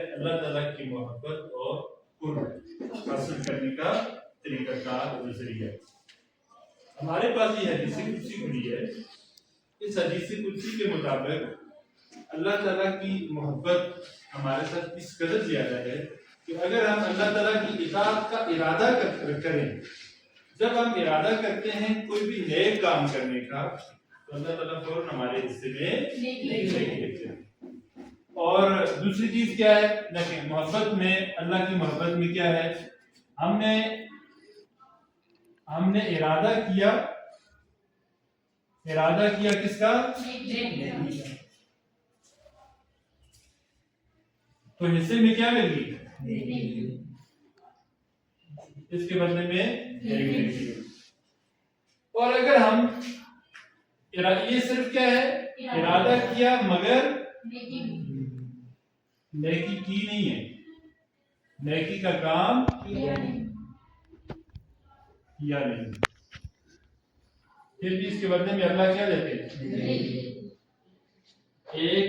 ہے اللہ تعالیٰ کی محبت اور قرب حاصل کرنے کا طریقہ کار اور ذریعہ. ہمارے پاس یہ حدیث قدسی کھلی ہے. اس حدیث قدسی کے مطابق اللہ تعالیٰ کی محبت ہمارے ساتھ اس قدر زیادہ ہے کہ اگر ہم اللہ تعالیٰ کی اطاعت کا ارادہ کریں، جب ہم ارادہ کرتے ہیں کوئی بھی نیک کام کرنے کا، تو اللہ تعالیٰ فوراً ہمارے حصے میں نیکی دیتے ہیں. اور دوسری چیز کیا ہے؟ دیکھیں محبت میں، اللہ کی محبت میں کیا ہے؟ ہم نے ارادہ کیا کس کا؟ تو حصے میں کیا مل گئی؟ اس کے بدلے میں نیکی. اور اگر ہم یہ صرف کیا ہے؟ ارادہ کیا مگر نیکی کی نہیں ہے، نیکی کا کام کیا نہیں، پھر بھی اس کے بدلے میں اللہ کیا دیتے ہیں؟ ایک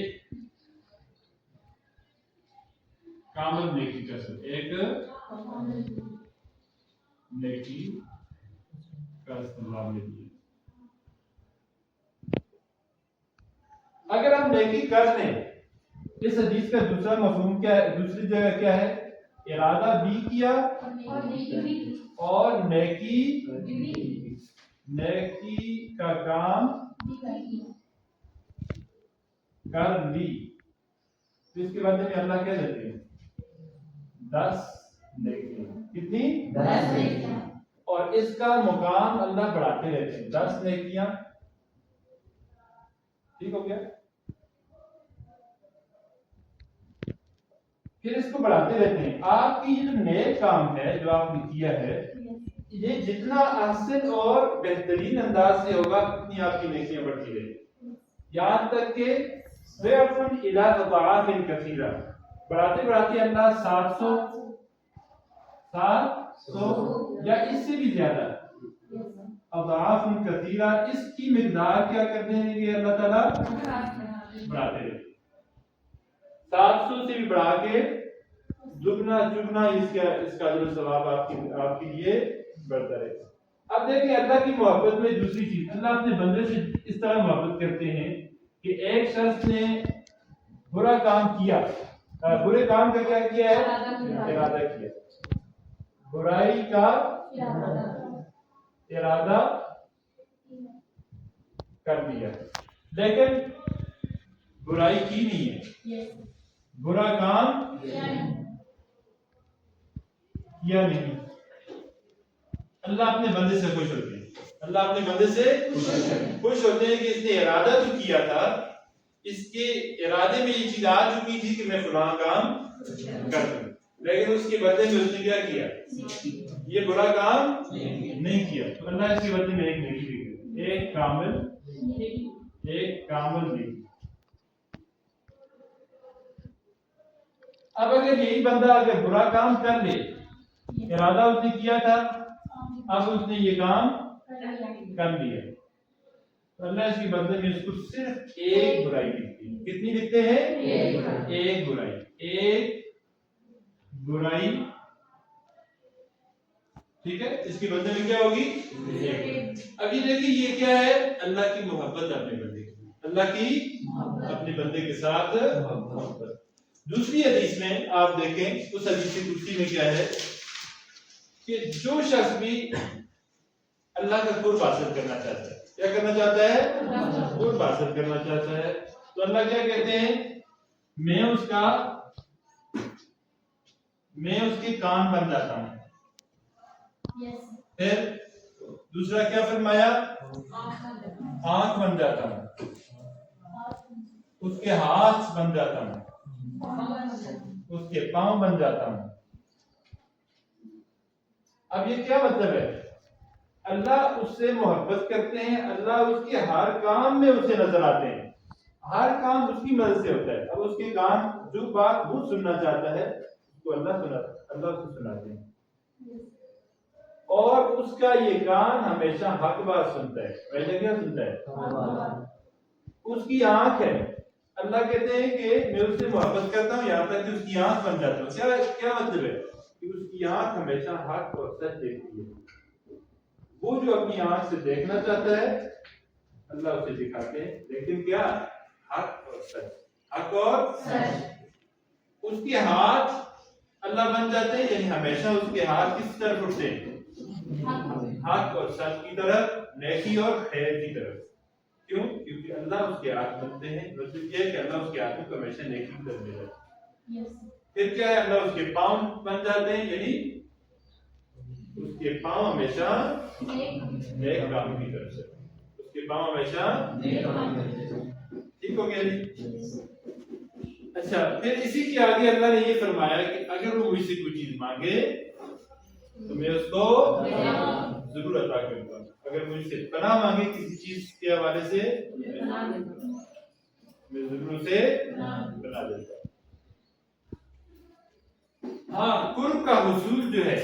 کامل نیکی کا سب، ایک نیکی کا استعمال لیتی ہے. اگر ہم نیکی کر لیں، اس حدیث کا دوسرا مفہوم کیا ہے؟ دوسری جگہ کیا ہے؟ ارادہ بھی کیا اور نیکی کا کام کر لی. تو اس کے بعد میں اللہ کیا دیتے ہیں؟ 10 نیکی. کتنی؟ 10 نیکیاں. اور اس کا مقام اللہ بڑھاتے رہتے ہیں. 10 نیکیاں ٹھیک ہو گیا، پھر اس کو بڑھاتے رہتے ہیں. آپ کی جو نیک کام ہے جو آپ نے کیا ہے، یہ جتنا احسن اور بہترین انداز سے ہوگا اتنی آپ کی نیکیاں بڑھتی رہے گی، یہاں تک کہ ضعفاً الی اضعاف کثیرہ، بڑھاتے اللہ 700 یا اس سے بھی زیادہ اضعاف کثیرہ، اس کی مقدار کیا کرتے ہیں کہ اللہ تعالیٰ بڑھاتے رہتے. 700 سے بھی بڑھا کے دگنا چگنا اس کا اجر و ثواب آپ کے لیے بڑھتا رہے. اب دیکھیں اللہ کی محبت میں دوسری چیز، اللہ اپنے بندے سے اس طرح محبت کرتے ہیں کہ ایک شخص نے برا کام کیا، برے کام کا کیا کیا ہے؟ ارادہ کیا، برائی کا ارادہ کر دیا، لیکن برائی کی نہیں ہے، برا کام کیا نہیں. اللہ اپنے بندے سے خوش ہوتے ہیں، اللہ اپنے بندے سے خوش ہوتے ہیں کہ اس نے ارادہ تو کیا تھا، اس کے ارادے میں یہ چیز آ چکی تھی کہ میں فلاں کام کر دوں، لیکن اس کے بدلے میں اس نے کیا کیا؟ یہ برا کام نہیں کیا. تو اللہ اس کے بدلے میں ایک نیکی دی، ایک کامل نیکی. اب اگر یہی بندہ اگر برا کام کر لے، ارادہ اس نے کیا تھا، اب اس نے یہ کام کر لیا، تو اللہ اس کے بدلے میں اس کو صرف ایک برائی دکھتی ہے. کتنی دکھتے ہیں؟ ایک برائی. ٹھیک ہے، اس کے بدلے میں کیا ہوگی؟ ابھی دیکھیے یہ کیا ہے؟ اللہ کی محبت اپنے بندے کی، اللہ کی اپنے بندے کے ساتھ محبت. دوسری حدیث میں آپ دیکھیں، اس حدیث قدسی میں کیا ہے کہ جو شخص بھی اللہ کا قرب حاصل کرنا چاہتا ہے، کیا کرنا چاہتا ہے؟ قرب حاصل کرنا چاہتا ہے، تو اللہ کیا کہتے ہیں؟ میں اس کے کان بن جاتا ہوں. پھر دوسرا کیا فرمایا؟ آنکھ بن جاتا ہوں، اس کے ہاتھ بن جاتا ہوں، اس کے پاؤں بن جاتا ہوں. اب یہ کیا مطلب ہے؟ اللہ اس سے محبت کرتے ہیں، اللہ اس کے ہر کام میں اسے نظر آتے ہیں، ہر کام اس کی مدد سے ہوتا ہے. اب اس کے کان جو بات وہ سننا چاہتا ہے تو اللہ اس کو سناتے ہیں، اور اس کا یہ کان ہمیشہ حق بات سنتا ہے. ویسے کیا سنتا ہے؟ اس کی آنکھ ہے، اللہ کہتے ہیں کہ میں اس سے محبت کرتا ہوں یہاں تک کہ اس کی آنکھ بن جاتا ہوں. کیا مطلب ہے کہ اس کی آنکھ ہمیشہ حق اور سچ دیکھتی ہے. وہ جو اپنی آنکھ سے دیکھنا چاہتا ہے اللہ اسے دکھاتے ہیں, لیکن کیا حق اور سچ, حق اور سچ. اس کے ہاتھ اللہ بن جاتے ہیں, یعنی ہمیشہ اس کے ہاتھ کس طرف اٹھتے ہیں؟ حق اور سچ کی طرف, نیکی اور خیر کی طرف. کیوں؟ کیونکہ اللہ اس کے ہاتھ بنتے ہیں. مطلب یہ ہے کہ اللہ اس کے ہاتھوں کو ہمیشہ نیکی کی طرف لے جاتا ہے. پھر کیا ہے, اللہ اس کے پاؤں بن جاتے ہیں, یعنی اس کے پاؤں ہمیشہ نیک کام کی طرف سے, اس کے پاؤں ہمیشہ نیک کام کی طرف سے. ٹھیک ہو گیا جی؟ اچھا, پھر اسی کے آگے اللہ نے یہ فرمایا کہ اگر وہ مجھ سے کوئی چیز مانگے تو میں اس کو ضرور عطا کرتا ہوں. اگر مجھ سے پناہ مانگے کسی چیز کے حوالے سے میں ضرور اسے پناہ دیتا ہوں. ہاں, قرب کا حصول جو ہے,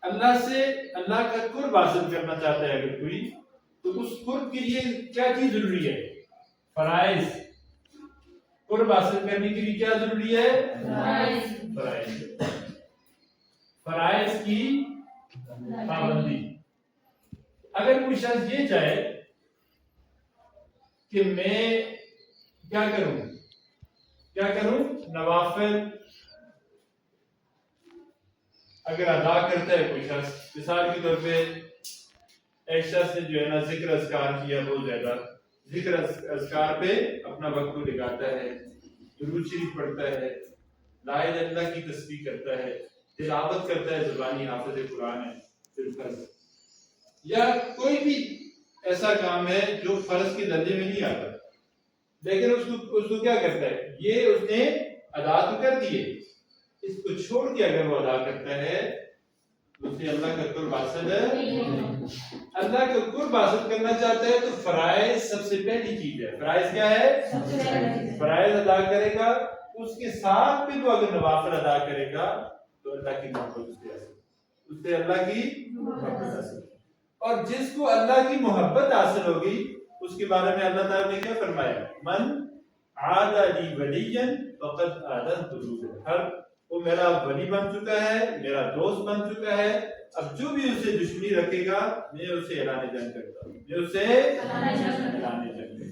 اللہ سے اللہ کا قرب حاصل کرنا چاہتا ہے اگر کوئی, تو اس قرب کے لیے کیا چیز ضروری ہے؟ فرائض. قرب حاصل کرنے کے لیے کیا ضروری ہے؟ فرائض. فرائض کی پابندی. اگر کوئی شخص یہ چاہے کہ میں کیا کروں نوافل اگر ادا کرتا ہے کوئی شخص, مثال کے طور پہ ایک شخص نے جو ہے نا ذکر اذکار کیا, بہت زیادہ ذکر اذکار پہ اپنا وقت کو لگاتا ہے, درود شریف پڑھتا ہے, لا الہ الا اللہ کی تسبیح کرتا ہے, تلاوت کرتا ہے, زبانی حافظ قرآن ہے, یا کوئی بھی ایسا کام ہے جو فرض کے درجے میں نہیں آتا, لیکن اس کو کیا کرتا ہے, یہ اس نے ادا تو کر دیے, اس کو چھوڑ کے اگر وہ ادا کرتا ہے اسے اللہ کا قرب حاصل ہے. اللہ کا قرب حاصل کرنا چاہتا ہے تو فرائض سب سے پہلی چیز ہے. فرائض کیا ہے؟ فرائض ادا کرے گا, اس کے ساتھ بھی وہ اگر نوافل ادا کرے گا تو اللہ کی محبت اس سے اللہ کی محبت حاصل. اور جس کو اللہ کی محبت حاصل ہوگی اس کے بارے میں اللہ تعالیٰ نے کیا فرمایا؟ من عاد لی ولیا فقد آذنتہ بالحرب. وہ میرا ولی بن چکا ہے, میرا دوست بن چکا ہے, اب جو بھی اسے دشمنی رکھے گا میں اسے اعلان جنگ کرتا ہوں, میں اسے اعلان جنگ کرتا ہوں.